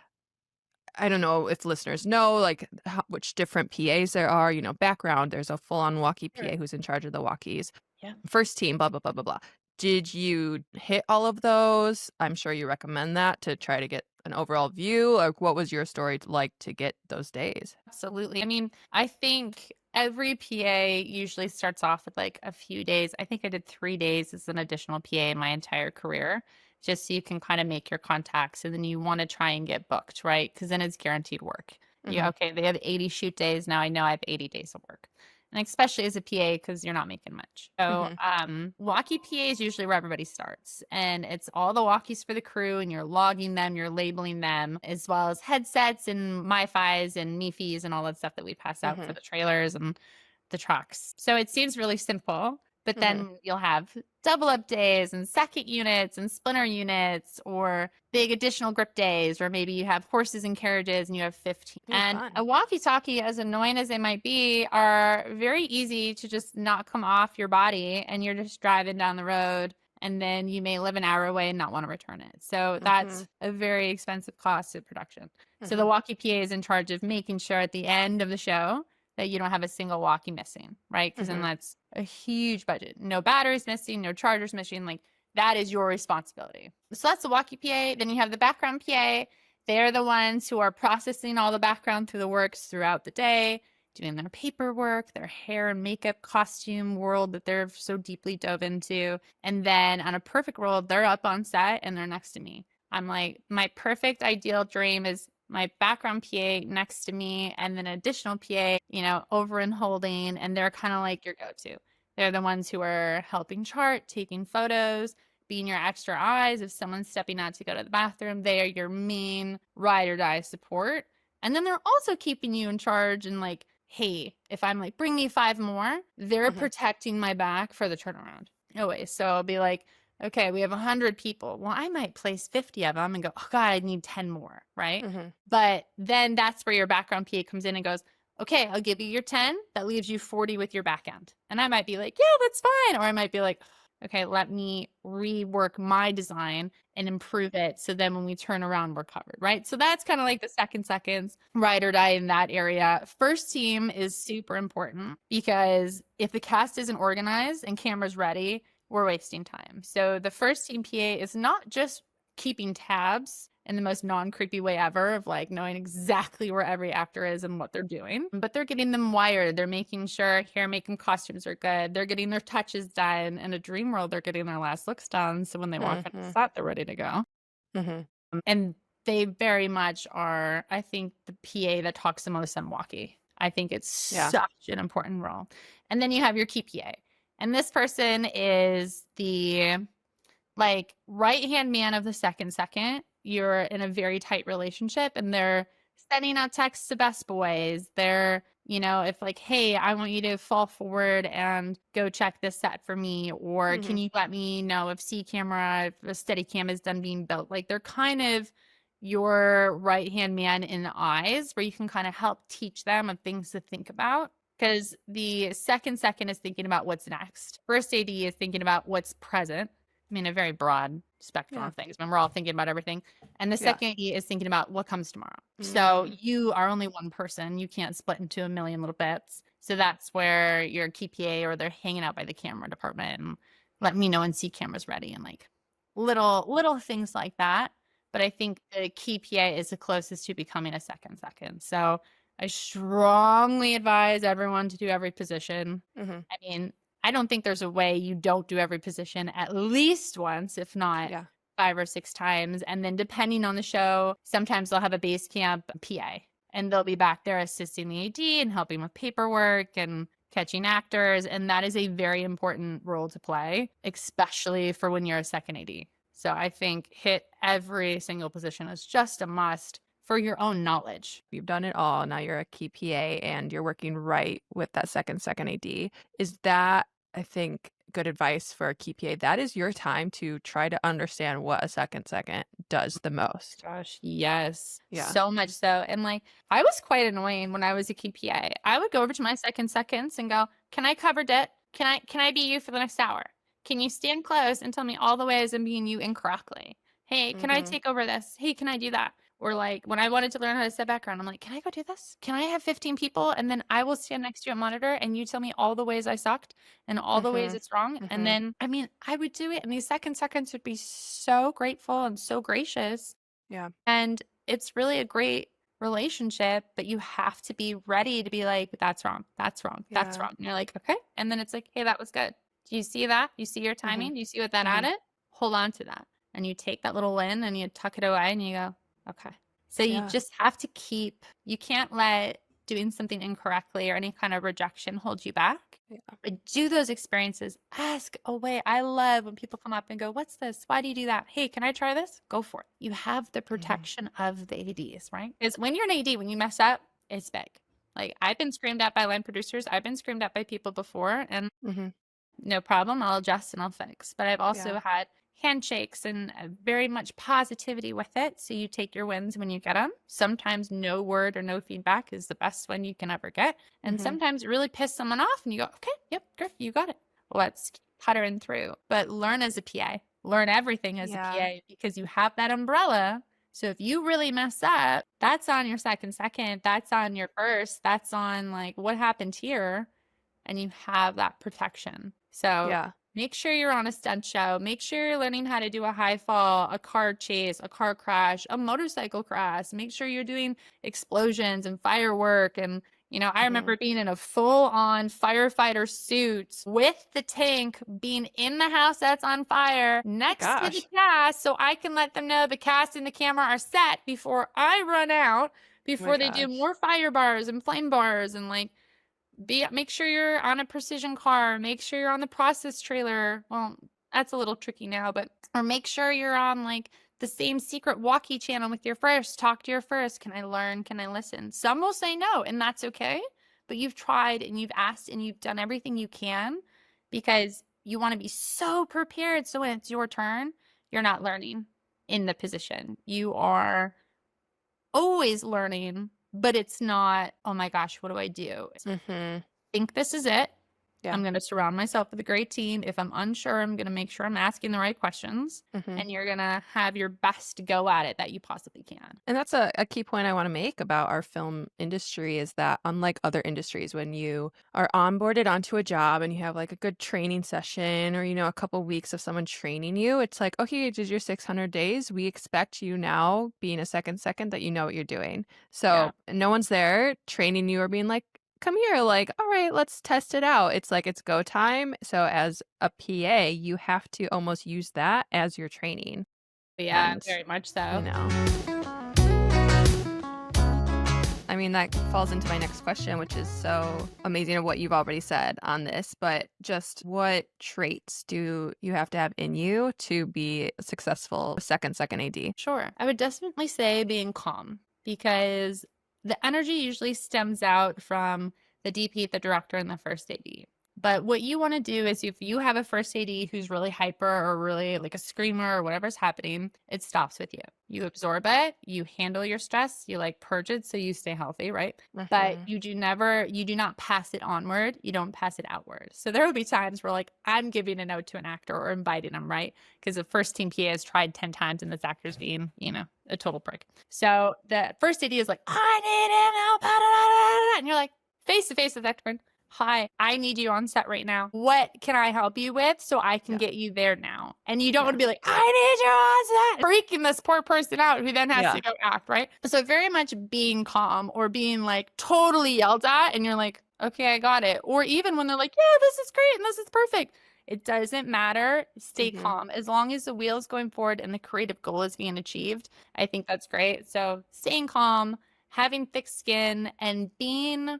I don't know if listeners know, like, which different PAs there are. Background, there's a full-on walkie PA who's in charge of the walkies. Yeah. First team, blah, blah, blah, blah, blah. Did you hit all of those? I'm sure you recommend that to try to get an overall view. Like, what was your story like to get those days? Absolutely. I mean, I think every PA usually starts off with like a few days. I think I did 3 days as an additional PA in my entire career, just so you can kind of make your contacts. And then you want to try and get booked, right? Because then it's guaranteed work. Yeah, okay, they have 80 shoot days. Now I know I have 80 days of work. And especially as a PA, because you're not making much. So walkie PA is usually where everybody starts. And it's all the walkies for the crew, and you're logging them, you're labeling them, as well as headsets and MiFis and MiFis and all that stuff that we pass out for the trailers and the trucks. So it seems really simple. But then you'll have double up days and second units and splinter units, or big additional grip days, or maybe you have horses and carriages and you have 15. And fun. a walkie-talkie, as annoying as they might be, are very easy to just not come off your body, and you're just driving down the road, and then you may live an hour away and not want to return it. So that's a very expensive cost of production. So the walkie PA is in charge of making sure at the end of the show that you don't have a single walkie missing, right? Because then that's a huge budget. No batteries missing, no chargers missing. Like, that is your responsibility. So that's the walkie PA. Then you have the background PA. They're the ones who are processing all the background through the works throughout the day, doing their paperwork, their hair and makeup costume world that they're so deeply dove into. And then on a perfect world, they're up on set and they're next to me. I'm like, my perfect ideal dream is my background PA next to me, and then additional PA, over and holding, and they're kind of like your go-to. They're the ones who are helping chart, taking photos, being your extra eyes. If someone's stepping out to go to the bathroom, they are your main ride or die support. And then they're also keeping you in charge and like, hey, if I'm like, bring me 5 more, they're protecting my back for the turnaround. Always. So I'll be like, okay, we have 100 people. Well, I might place 50 of them and go, oh God, I need 10 more, right? But then that's where your background PA comes in and goes, okay, I'll give you your 10. That leaves you 40 with your back end. And I might be like, yeah, that's fine. Or I might be like, okay, let me rework my design and improve it. So then when we turn around, we're covered, right? So that's kind of like the second seconds ride or die in that area. First team is super important because if the cast isn't organized and cameras ready, we're wasting time. So the first team PA is not just keeping tabs in the most non-creepy way ever of like knowing exactly where every actor is and what they're doing, but they're getting them wired. They're making sure hair, makeup, costumes are good. They're getting their touches done. In a dream world, they're getting their last looks done. So when they walk on the set, they're ready to go. And they very much are, I think, the PA that talks the most on walkie. I think it's such an important role. And then you have your key PA. And this person is the like right-hand man of the second. You're in a very tight relationship and they're sending out texts to best boys. They're, if like, hey, I want you to fall forward and go check this set for me. Or can you let me know if if a steady cam is done being built? Like they're kind of your right-hand man in the eyes where you can kind of help teach them of things to think about. Because the second is thinking about what's next. First AD is thinking about what's present. I mean, a very broad spectrum of things. When we're all thinking about everything. And the second AD is thinking about what comes tomorrow. So you are only one person. You can't split into a million little bits. So that's where your key PA or they're hanging out by the camera department and let me know when C camera's ready and like little things like that. But I think the key PA is the closest to becoming a second. So I strongly advise everyone to do every position. I mean, I don't think there's a way you don't do every position at least once, if not 5 or 6 times. And then depending on the show, sometimes they'll have a base camp PA and they'll be back there assisting the AD and helping with paperwork and catching actors. And that is a very important role to play, especially for when you're a second AD. So I think hit every single position is just a must for your own knowledge. You've done it all. Now you're a key PA and you're working right with that second AD. Is that, I think, good advice for a key PA? That is your time to try to understand what a second does the most. Gosh, yes. Yeah. So much so. And like, I was quite annoying when I was a key PA. I would go over to my seconds and go, can I cover it? Can I be you for the next hour? Can you stand close and tell me all the ways I'm being you incorrectly? Hey, can I take over this? Hey, can I do that? Or like when I wanted to learn how to set background, I'm like, can I go do this? Can I have 15 people? And then I will stand next to you at monitor and you tell me all the ways I sucked and all the ways it's wrong. And then, I mean, I would do it. And these seconds would be so grateful and so gracious. Yeah. And it's really a great relationship, but you have to be ready to be like, that's wrong. That's wrong. That's wrong. And you're like, okay. And then it's like, hey, that was good. Do you see that? You see your timing? Do you see what that added? Hold on to that. And you take that little win and you tuck it away and you go, okay. So you just have to you can't let doing something incorrectly or any kind of rejection hold you back. But do those experiences. Ask away. I love when people come up and go, what's this? Why do you do that? Hey, can I try this? Go for it. You have the protection of the ADs, right? Because when you're an AD, when you mess up, it's big. Like I've been screamed at by line producers. I've been screamed at by people before and no problem. I'll adjust and I'll fix. But I've also had handshakes and very much positivity with it. So you take your wins when you get them. Sometimes no word or no feedback is the best one you can ever get. And sometimes really piss someone off and you go, okay, yep, great, you got it. Let's keep puttering through. But learn as a PA. Learn everything as a PA because you have that umbrella. So if you really mess up, that's on your second, that's on your first, that's on like what happened here. And you have that protection. So make sure you're on a stunt show. Make sure you're learning how to do a high fall, a car chase, a car crash, a motorcycle crash. Make sure you're doing explosions and firework and, I remember being in a full-on firefighter suit with the tank, being in the house that's on fire next to the Gosh. cast, so I can let them know the cast and the camera are set before I run out, before they do gosh. more fire bars and flame bars, and like make sure you're on a precision car, make sure you're on the process trailer. Well, that's a little tricky now, but or make sure you're on like the same secret walkie channel with your first. Talk to your first. Can I learn? Can I listen? Some will say no, and that's okay. But you've tried and you've asked and you've done everything you can because you want to be so prepared. So when it's your turn, you're not learning in the position. You are always learning, but it's not, oh my gosh, what do I do? Mm-hmm. Think this is it. Yeah. I'm going to surround myself with a great team. If I'm unsure, I'm going to make sure I'm asking the right questions, Mm-hmm. and you're going to have your best go at it that you possibly can. And that's a key point I want to make about our film industry is that unlike other industries, when you are onboarded onto a job and you have like a good training session or, a couple weeks of someone training you, it's like, okay, you did your 600 days. We expect you now, being a second that you know what you're doing. So no one's there training you or being like, come here, like, all right, let's test it out. It's like it's go time. So as a PA, you have to almost use that as your training. Yeah, And, very much so. I mean, that falls into my next question, which is so amazing of what you've already said on this, but just what traits do you have to have in you to be a successful second AD? Sure. I would definitely say being calm, because the energy usually stems out from the DP, the director, and the first AD. But what you want to do is if you have a first AD who's really hyper or really like a screamer or whatever's happening, it stops with you. You absorb it, you handle your stress, you like purge it so you stay healthy, right? But you do not pass it onward. You don't pass it outward. So there will be times where like I'm giving a note to an actor or inviting them, right? Because the first team PA has tried 10 times and this actor's being, a total prick. So the first AD is like, I need him help. And you're like, face to face with that actor. Hi, I need you on set right now. What can I help you with so I can get you there now? And you don't want to be like, I need you on set, freaking this poor person out who then has to go act, right? So very much being calm or being like totally yelled at and you're like, okay, I got it. Or even when they're like, yeah, this is great and this is perfect. It doesn't matter. Stay calm. As long as the wheel is going forward and the creative goal is being achieved, I think that's great. So staying calm, having thick skin, and being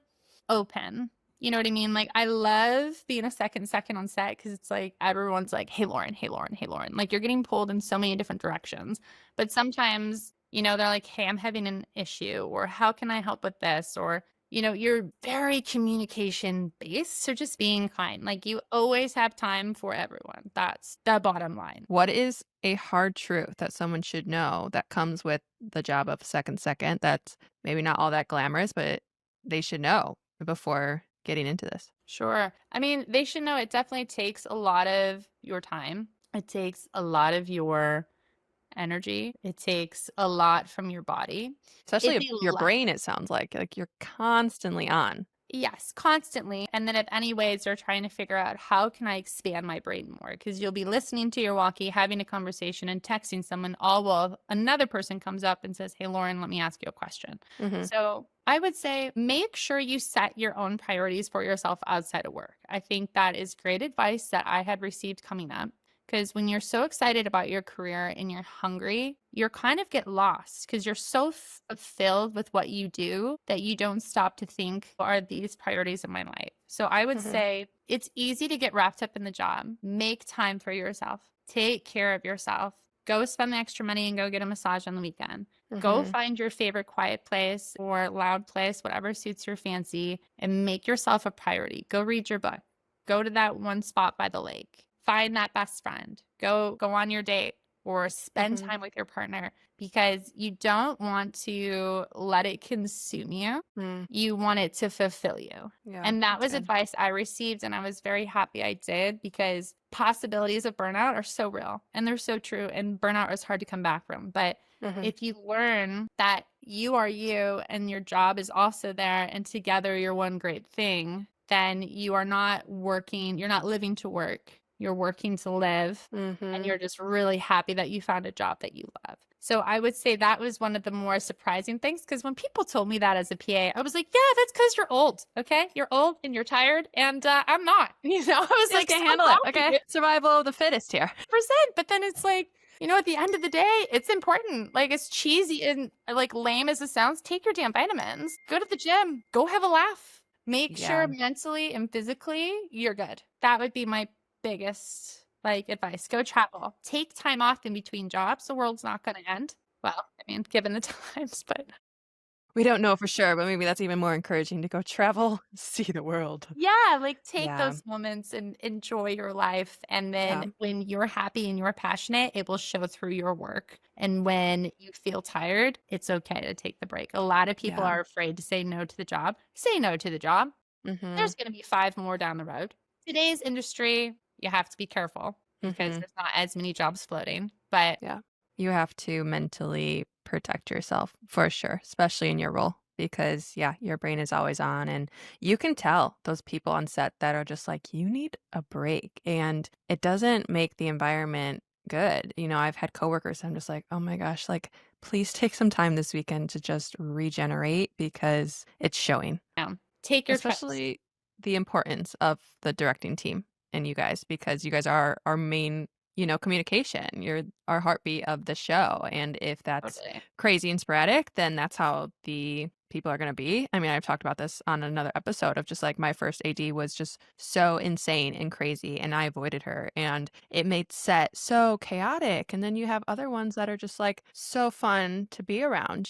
open. You know what I mean? Like, I love being a second on set because it's like everyone's like, hey, Lauren, hey, Lauren, hey, Lauren. Like, you're getting pulled in so many different directions. But sometimes, they're like, hey, I'm having an issue, or how can I help with this? Or, you're very communication based. So just being kind. Like, you always have time for everyone. That's the bottom line. What is a hard truth that someone should know that comes with the job of second that's maybe not all that glamorous, but they should know before getting into this? Sure. I mean, they should know it definitely takes a lot of your time. It takes a lot of your energy. It takes a lot from your body. Especially your brain, it sounds like you're constantly on. Yes, constantly. And then if any ways they're trying to figure out how can I expand my brain more? Because you'll be listening to your walkie, having a conversation and texting someone, all while another person comes up and says, hey, Lauren, let me ask you a question. So I would say make sure you set your own priorities for yourself outside of work. I think that is great advice that I had received coming up. Because when you're so excited about your career and you're hungry, you kind of get lost because you're so fulfilled with what you do that you don't stop to think, are these priorities in my life? So I would say it's easy to get wrapped up in the job. Make time for yourself. Take care of yourself. Go spend the extra money and go get a massage on the weekend. Go find your favorite quiet place or loud place, whatever suits your fancy, and make yourself a priority. Go read your book. Go to that one spot by the lake. Find that best friend. Go on your date or spend time with your partner, because you don't want to let it consume you. You want it to fulfill you. And that was advice I received, and I was very happy I did, because possibilities of burnout are so real and they're so true, and burnout is hard to come back from. But if you learn that you are you and your job is also there and together you're one great thing, then you are not working, you're not living to work. You're working to live, and you're just really happy that you found a job that you love. So I would say that was one of the more surprising things, because when people told me that as a PA, I was like, yeah, that's because you're old. Okay. You're old and you're tired. And I'm not. I was You like, just can't so handle it. happy, Okay. Survival of the fittest here. 100%. But then it's like, at the end of the day, it's important. Like, as cheesy and like lame as it sounds, take your damn vitamins, go to the gym, go have a laugh, make sure mentally and physically you're good. That would be my biggest advice. Go travel, take time off in between jobs. The world's not going to end. Well, I mean, given the times, but We don't know for sure, but maybe that's even more encouraging to go travel, see the world. yeah, take Yeah. those moments and enjoy your life. And then when you're happy and you're passionate, it will show through your work. And when you feel tired, it's okay to take the break. A lot of people are afraid to say no to the job. Say no to the job. There's going to be 5 more down the road. Today's industry, you have to be careful because there's not as many jobs floating. But you have to mentally protect yourself for sure, especially in your role, because your brain is always on, and you can tell those people on set that are just like, you need a break, and it doesn't make the environment good. I've had coworkers, I'm just like, oh my gosh, please take some time this weekend to just regenerate, because it's showing. Take your especially the importance of the directing team and you guys, because you guys are our main communication. You're our heartbeat of the show. And if that's crazy and sporadic, then that's how the people are going to be. I mean, I've talked about this on another episode of just my first AD was just so insane and crazy, and I avoided her, and it made set so chaotic. And then you have other ones that are just so fun to be around.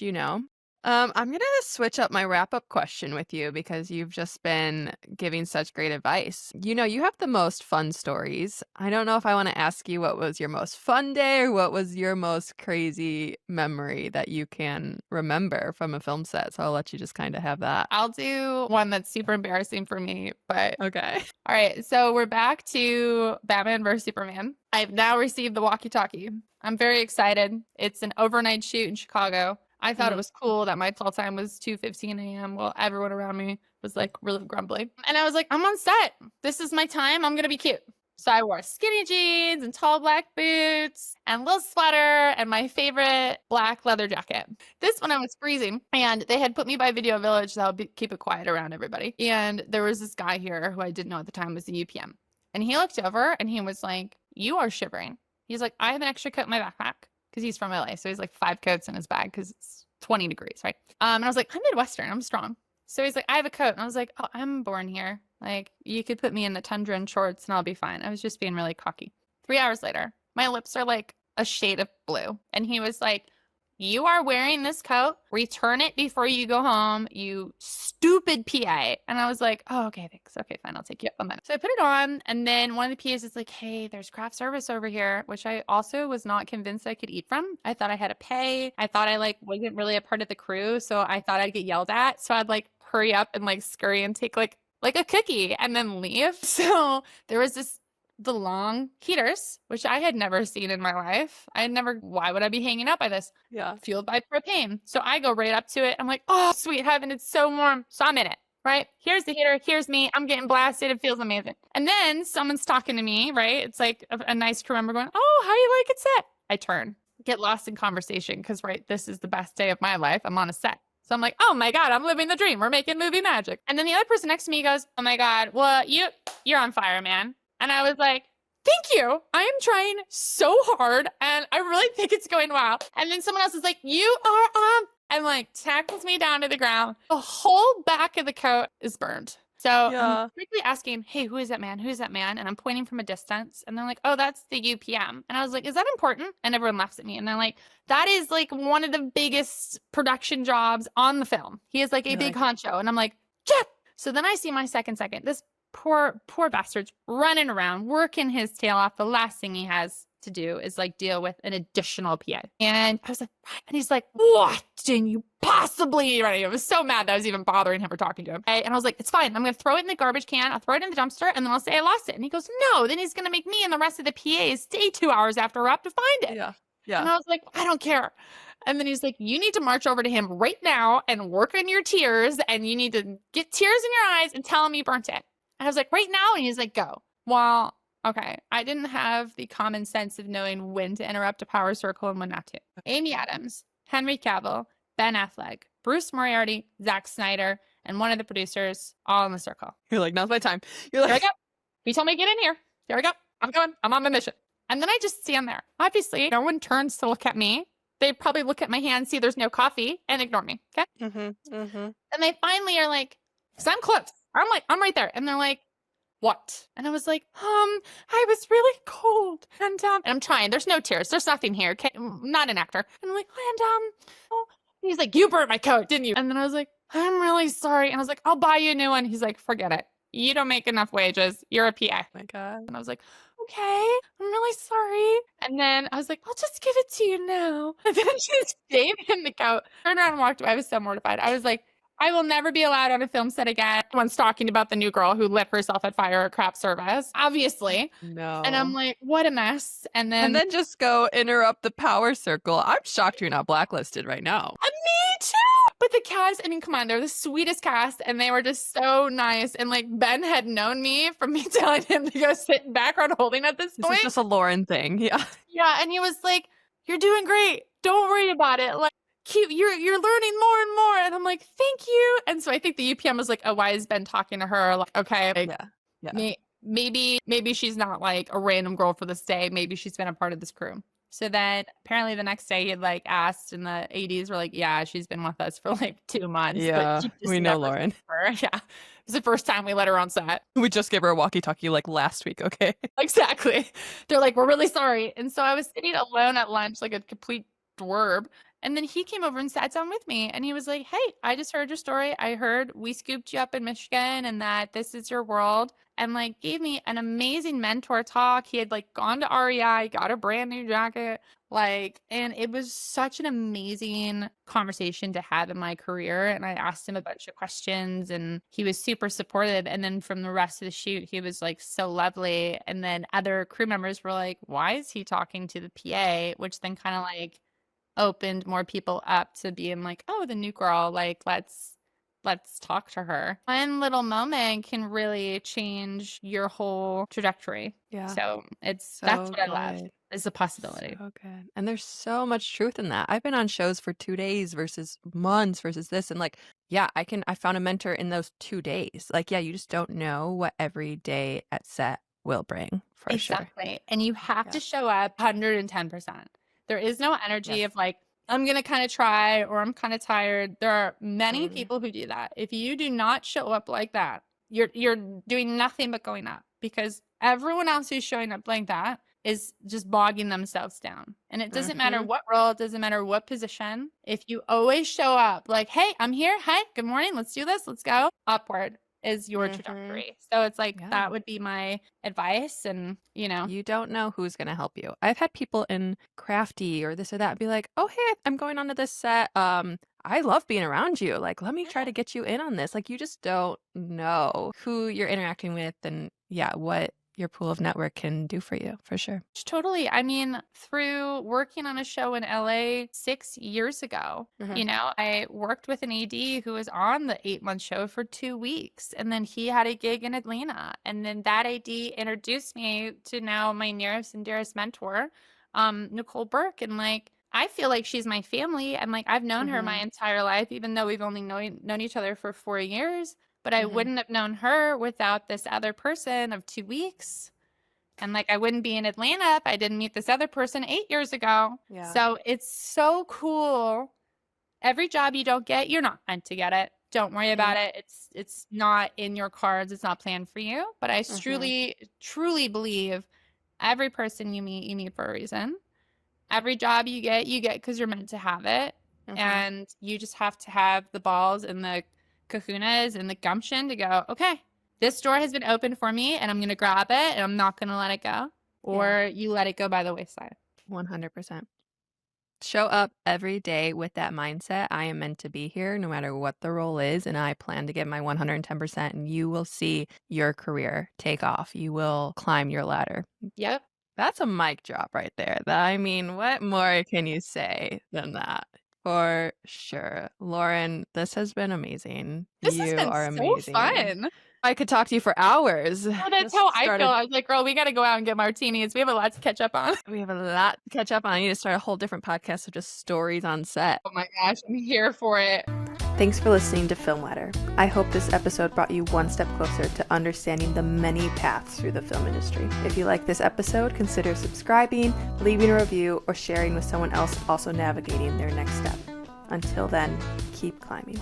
I'm going to switch up my wrap-up question with you, because you've just been giving such great advice. You have the most fun stories. I don't know if I want to ask you what was your most fun day or what was your most crazy memory that you can remember from a film set. So I'll let you just kind of have that. I'll do one that's super embarrassing for me, but okay. All right, so we're back to Batman vs. Superman. I've now received the walkie-talkie. I'm very excited. It's an overnight shoot in Chicago. I thought it was cool that my call time was 2:15 a.m. while everyone around me was really grumbly. And I was like, I'm on set. This is my time. I'm going to be cute. So I wore skinny jeans and tall black boots and a little sweater and my favorite black leather jacket. This one I was freezing, and they had put me by Video Village, so I'll keep it quiet around everybody. And there was this guy here who I didn't know at the time was the UPM. And he looked over and he was like, you are shivering. He's like, I have an extra coat in my backpack. Because he's from LA, so he's 5 coats in his bag because it's 20 degrees, right? And I was like, I'm Midwestern, I'm strong. So he's like, I have a coat. And I was like, oh, I'm born here. You could put me in the tundra and shorts and I'll be fine. I was just being really cocky. 3 hours later, my lips are a shade of blue. And he was like, you are wearing this coat. Return it before you go home, you stupid PA. And I was like, oh, okay, thanks. Okay, fine. I'll take you up on that. So I put it on. And then one of the PAs is like, hey, there's craft service over here, which I also was not convinced I could eat from. I thought I had to pay. I thought I wasn't really a part of the crew. So I thought I'd get yelled at. So I'd hurry up and scurry and take like a cookie and then leave. So there was the long heaters, which I had never seen in my life. Why would I be hanging out by this? Yeah. Fueled by propane. So I go right up to it. I'm like, oh, sweet heaven, it's so warm. So I'm in it, right? Here's the heater. Here's me. I'm getting blasted. It feels amazing. And then someone's talking to me, right? It's a nice crew member going, oh, how you like it set? I turn, get lost in conversation because, right, this is the best day of my life. I'm on a set. So I'm like, oh my God, I'm living the dream. We're making movie magic. And then the other person next to me goes, oh my God, well, you're on fire, man. And I was like, thank you. I am trying so hard and I really think it's going well. And then someone else is like, you are on, and tackles me down to the ground. The whole back of the coat is burned. So I'm quickly asking, hey, who is that man? Who is that man? And I'm pointing from a distance. And they're like, oh, that's the UPM. And I was like, is that important? And everyone laughs at me. And they're like, that is one of the biggest production jobs on the film. He is a big honcho. And I'm like, Jeff. So then I see my second. This poor bastard's running around, working his tail off. The last thing he has to do is deal with an additional PA. And I was like, what? And he's like, what can you possibly? Right? I was so mad that I was even bothering him or talking to him. And I was like, it's fine. I'm going to throw it in the garbage can. I'll throw it in the dumpster and then I'll say I lost it. And he goes, no, then he's going to make me and the rest of the PAs stay 2 hours after we're up to find it. Yeah. And I was like, I don't care. And then he's like, you need to march over to him right now and work on your tears. And you need to get tears in your eyes and tell him you burnt it. And I was like, right now? And he's like, go. Well, Okay, I didn't have the common sense of knowing when to interrupt a power circle and when not to. Amy Adams, Henry Cavill, Ben Affleck, Bruce Moriarty, Zack Snyder, and one of the producers all in the circle. You're like, now's my time. You're Here we like, go. He told me to get in here. There we go. I'm going. I'm on my mission. And then I just stand there. Obviously, no one turns to look at me. They probably look at my hand, see there's no coffee, and ignore me. Okay. And they finally are like, because I'm close. I'm right there. And they're like, what? And I was like, I was really cold. And I'm trying. There's no tears. There's nothing here. Okay? I'm not an actor. And I'm like, oh. He's like, you burnt my coat, didn't you? And then I was like, I'm really sorry. And I was like, I'll buy you a new one. He's like, forget it. You don't make enough wages. You're a PA. oh my God. And I was like, okay, I'm really sorry. And then I was like, I'll just give it to you now. And then she just gave him the coat, turned around and walked away. I was so mortified. I was like, I will never be allowed on a film set again. Everyone's talking about the new girl who lit herself at fire at craft service, obviously. No. And I'm like, what a mess. And then just go interrupt the power circle. I'm shocked you're not blacklisted right now. me too. But the cast, I mean, come on, they're the sweetest cast, and they were just so nice. And like Ben had known me from me telling him to go sit in background holding at this This point. is just a Lauren thing. Yeah. Yeah, and he was like, "You're doing great. Don't worry about it. Like, you're learning more and more." And I'm like, "Thank you." And so I think the UPM was like, "Oh, why is Ben talking to her?" Like, okay, like, Yeah. maybe she's not like a random girl for this day. Maybe she's been a part of this crew. So then apparently the next day he had like asked, and the ADs were like, "Yeah, she's been with us for like 2 months." Yeah, but she just we know never Lauren. said her. Yeah, it was the first time we let her on set. We just gave her a walkie-talkie like last week, okay? Exactly. They're like, "We're really sorry." And so I was sitting alone at lunch, like a complete dwerb. And then he came over and sat down with me, and he was like, "Hey, I just heard your story. I heard we scooped you up in Michigan and that this is your world." And like gave me an amazing mentor talk. He had like gone to REI, got a brand new jacket, like, and it was such an amazing conversation to have in my career. And I asked him a bunch of questions, and he was super supportive. And then from the rest of the shoot, he was like so lovely. And then other crew members were like, "Why is he talking to the PA?" Which then kind of like opened more people up to being like, "Oh, the new girl, like let's talk to her." One little moment can really change your whole trajectory. Yeah. So that's So what I love, good. is the possibility. So good. And there's so much truth in that. I've been on shows for 2 days versus months versus this. And like, yeah, I found a mentor in those 2 days. Like, yeah, you just don't know what every day at set will bring, for sure. Exactly. And you have Yeah. to show up 110%. There is no energy Yes. of like, I'm going to kind of try, or I'm kind of tired. There are many Totally. people who do that. If you do not show up like that, you're doing nothing but going up, because everyone else who's showing up like that is just bogging themselves down. And it doesn't matter what role, it doesn't matter what position. If you always show up like, "Hey, I'm here. Hi, good morning. Let's do this. Let's go." Upward is your trajectory. So it's like, Yeah. that would be my advice. And You don't know who's going to help you. I've had people in crafty or this or that be like, "Oh, hey, I'm going onto this set. I love being around you. Like, let me try to get you in on this." Like, you just don't know who you're interacting with and what your pool of network can do for you, for sure. Totally. I mean, through working on a show in LA 6 years ago, I worked with an AD who was on the 8-month show for 2 weeks. And then he had a gig in Atlanta. And then that AD introduced me to now my nearest and dearest mentor, Nicole Burke. And like, I feel like she's my family. And like, I've known her my entire life, even though we've only known each other for 4 years. But I wouldn't have known her without this other person of 2 weeks. And like, I wouldn't be in Atlanta if I didn't meet this other person 8 years ago. Yeah. So it's so cool. Every job you don't get, you're not meant to get it. Don't worry about it. It's not in your cards. It's not planned for you. But I truly believe every person you meet for a reason. Every job you get because you're meant to have it. And you just have to have the balls and the kahunas and the gumption to go, "Okay, this door has been opened for me, and I'm going to grab it, and I'm not going to let it go." Or you let it go by the wayside. 100%. Show up every day with that mindset. I am meant to be here no matter what the role is, and I plan to get my 110%, and you will see your career take off. You will climb your ladder. Yep. That's a mic drop right there. I mean, what more can you say than that? For sure. Lauren, this has been amazing. This has You been are so amazing. fun. I could talk to you for hours. Well, that's This how I started- feel. I was like, girl, we got to go out and get martinis. We have a lot to catch up on. We have a lot to catch up on. I need to start a whole different podcast of just stories on set. Oh my gosh, I'm here for it. Thanks for listening to Film Ladder. I hope this episode brought you one step closer to understanding the many paths through the film industry. If you like this episode, consider subscribing, leaving a review, or sharing with someone else also navigating their next step. Until then, keep climbing.